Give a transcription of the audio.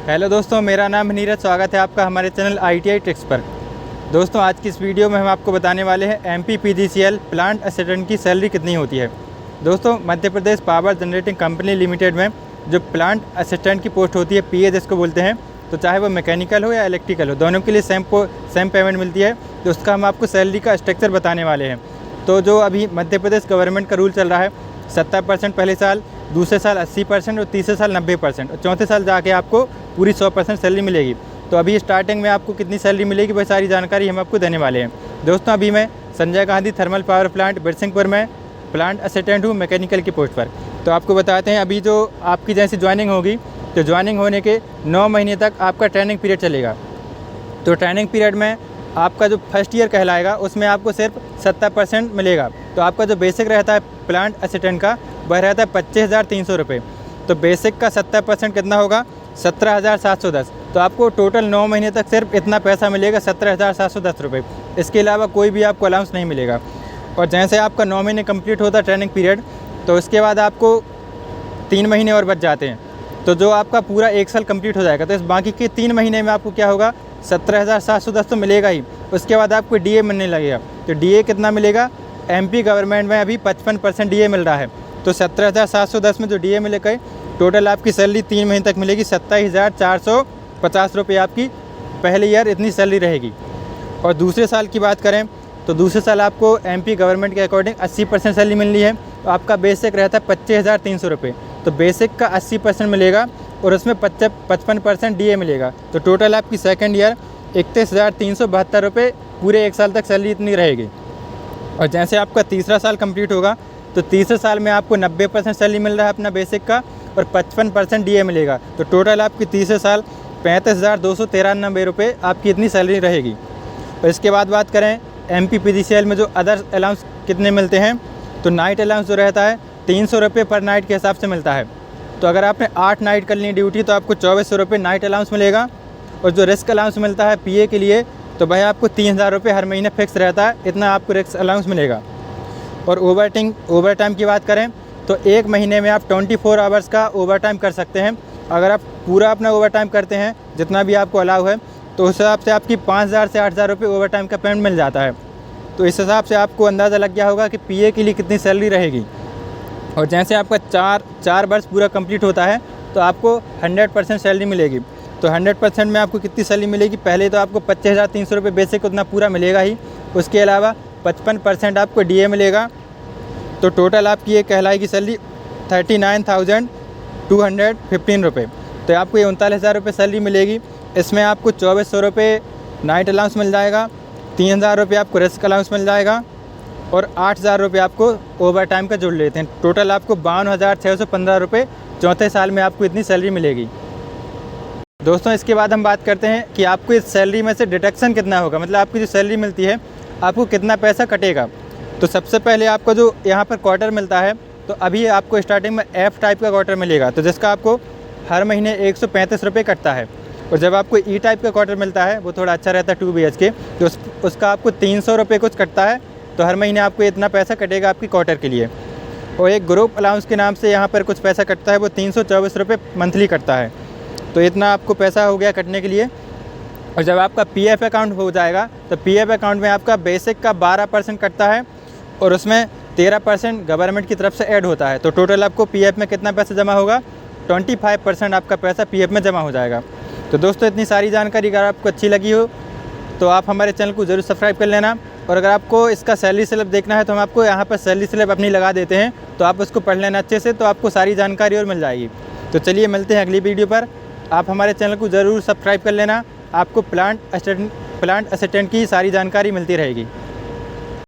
Hello दोस्तों, मेरा नाम नीरज। स्वागत है आपका हमारे चैनल ITI ट्रिक्स पर। दोस्तों, आज की इस वीडियो में हम आपको बताने वाले हैं MPPGCL प्लांट असिस्टेंट की सैलरी कितनी होती है। दोस्तों, Madhya Pradesh power generating company limited में जो प्लांट असिस्टेंट की पोस्ट होती है, PA जिसको बोलते हैं, तो चाहे वो मैकेनिकल हो या इलेक्ट्रिकल हो, दोनों के लिए सेम पेमेंट मिलती है। तो उसका हम आपको सैलरी का स्ट्रक्चर बताने वाले हैं। तो जो अभी मध्य प्रदेश गवर्नमेंट का रूल चल रहा है, 70% पहले साल, दूसरे साल 80% और तीसरे साल 90% और चौथे साल जाके आपको पूरी 100% सैलरी मिलेगी। तो अभी स्टार्टिंग में आपको कितनी सैलरी मिलेगी, वह सारी जानकारी हम आपको देने वाले हैं। दोस्तों, अभी मैं Sanjay Gandhi thermal power plant Birsinghpur में प्लांट असिस्टेंट हूँ मैकेनिकल की पोस्ट पर। तो आपको बताते हैं, अभी जो आपकी जैसी ज्वाइनिंग होगी, तो ज्वाइनिंग होने के 9 महीने तक आपका ट्रेनिंग पीरियड चलेगा। तो ट्रेनिंग पीरियड में आपका जो फर्स्ट ईयर कहलाएगा, उसमें आपको सिर्फ 70% मिलेगा। तो आपका जो बेसिक रहता है प्लांट असिस्टेंट का, वह रहता है 25,300 रुपये। तो बेसिक का 70% कितना होगा, 17,710। तो आपको टोटल 9 महीने तक सिर्फ इतना पैसा मिलेगा, 17,710 रुपये। इसके अलावा कोई भी आपको अलाउंस नहीं मिलेगा। और जैसे आपका 9 महीने कंप्लीट होता है ट्रेनिंग पीरियड, तो उसके बाद आपको 3 महीने और बच जाते हैं। तो जो आपका पूरा 1 साल कंप्लीट हो जाएगा, तो इस बाकी के 3 महीने में आपको क्या होगा, 17,710 तो मिलेगा ही। उसके बाद आपको DA मिलने लगेगा। तो DA कितना मिलेगा, MP गवर्नमेंट में अभी 55% DA मिल रहा है। तो 17,710 में जो DA मिलेगा, टोटल आपकी सैलरी 3 महीने तक मिलेगी 27,450 रुपये। आपकी पहले ईयर इतनी सैलरी रहेगी। और दूसरे साल की बात करें, तो दूसरे साल आपको MP गवर्नमेंट के अकॉर्डिंग 80% सैलरी मिल रही है। तो आपका बेसिक रहता है 25,300 रुपये। तो बेसिक का 80% मिलेगा और उसमें 55% DA मिलेगा। तो टोटल आपकी सेकेंड ईयर 31,372 रुपये, पूरे 1 साल तक सैलरी इतनी रहेगी। और जैसे आपका तीसरा साल कंप्लीट होगा, तो तीसरे साल में आपको 90% सैलरी मिल रहा है अपना बेसिक का, और 55% DA मिलेगा। तो टोटल आपकी तीसरे साल 35,293 रुपये आपकी इतनी सैलरी रहेगी। और इसके बाद बात करें MPPGCL में जो अदर अलाउंस कितने मिलते हैं, तो नाइट अलाउंस जो रहता है 300 रुपये पर नाइट के हिसाब से मिलता है। तो अगर आपने 8 नाइट कर ली ड्यूटी, तो आपको 2400 रुपये नाइट अलाउंस मिलेगा। और जो रिस्क अलाउंस मिलता है PA के लिए, तो भाई आपको 3,000 रुपये हर महीने फिक्स रहता है, इतना आपको रिस्क अलाउंस मिलेगा। और ओवर टाइम की बात करें, तो 1 महीने में आप 24 आवर्स का ओवर टाइम कर सकते हैं। अगर आप पूरा अपना ओवर टाइम करते हैं, जितना भी आपको अलाउ है, तो उस हिसाब से आपकी 5,000 से 8,000 रुपये ओवर टाइम का पेमेंट मिल जाता है। तो इस हिसाब से आपको अंदाज़ा लग गया होगा कि PA के लिए कितनी सैलरी रहेगी। और जैसे आपका 4 वर्ष पूरा कंप्लीट होता है, तो आपको 100% सैलरी मिलेगी। तो 100% में आपको कितनी सैलरी मिलेगी, पहले तो आपको 25,300 रुपये बेसिक उतना पूरा मिलेगा ही। उसके अलावा 55% आपको DA मिलेगा। तो टोटल आपकी ये कहलाएगी सैलरी 39,215 रुपये। तो आपको ये 39,000 रुपये सैलरी मिलेगी। इसमें आपको 2,400 रुपये नाइट अलाउंस मिल जाएगा, 3,000 रुपये आपको रिस्क अलाउंस मिल जाएगा, और 8,000 रुपये आपको ओवर टाइम का जुड़ लेते हैं। टोटल आपको 52,615 रुपये चौथे साल में आपको इतनी सैलरी मिलेगी। दोस्तों, इसके बाद हम बात करते हैं कि आपको इस सैलरी में से डिडक्शन कितना होगा, मतलब आपकी जो सैलरी मिलती है, आपको कितना पैसा कटेगा। तो सबसे पहले आपको जो यहाँ पर क्वार्टर मिलता है, तो अभी आपको स्टार्टिंग में F टाइप का क्वार्टर मिलेगा, तो जिसका आपको हर महीने 135 रुपये कटता है। और जब आपको E टाइप का क्वार्टर मिलता है, वो थोड़ा अच्छा रहता है 2 BHK, तो उसका आपको 300 रुपये कुछ कटता है। तो हर महीने आपको इतना पैसा कटेगा आपकी क्वार्टर के लिए। और एक ग्रुप अलाउंस के नाम से यहाँ पर कुछ पैसा कटता है, वो 324 रुपये मंथली कटता है। तो इतना आपको पैसा हो गया कटने के लिए। और जब आपका PF अकाउंट हो जाएगा, तो PF अकाउंट में आपका बेसिक का 12% कटता है, और उसमें 13% गवर्नमेंट की तरफ से ऐड होता है। तो टोटल आपको PF में कितना पैसा जमा होगा, 25% आपका पैसा PF में जमा हो जाएगा। तो दोस्तों, इतनी सारी जानकारी अगर आपको अच्छी लगी हो, तो आप हमारे चैनल को ज़रूर सब्सक्राइब कर लेना। और अगर आपको इसका सैलरी स्लिप देखना है, तो हम आपको यहाँ पर सैलरी स्लिप अपनी लगा देते हैं, तो आप उसको पढ़ लेना अच्छे से, तो आपको सारी जानकारी और मिल जाएगी। तो चलिए मिलते हैं अगली वीडियो पर। आप हमारे चैनल को ज़रूर सब्सक्राइब कर लेना, आपको प्लांट असिस्टेंट की सारी जानकारी मिलती रहेगी।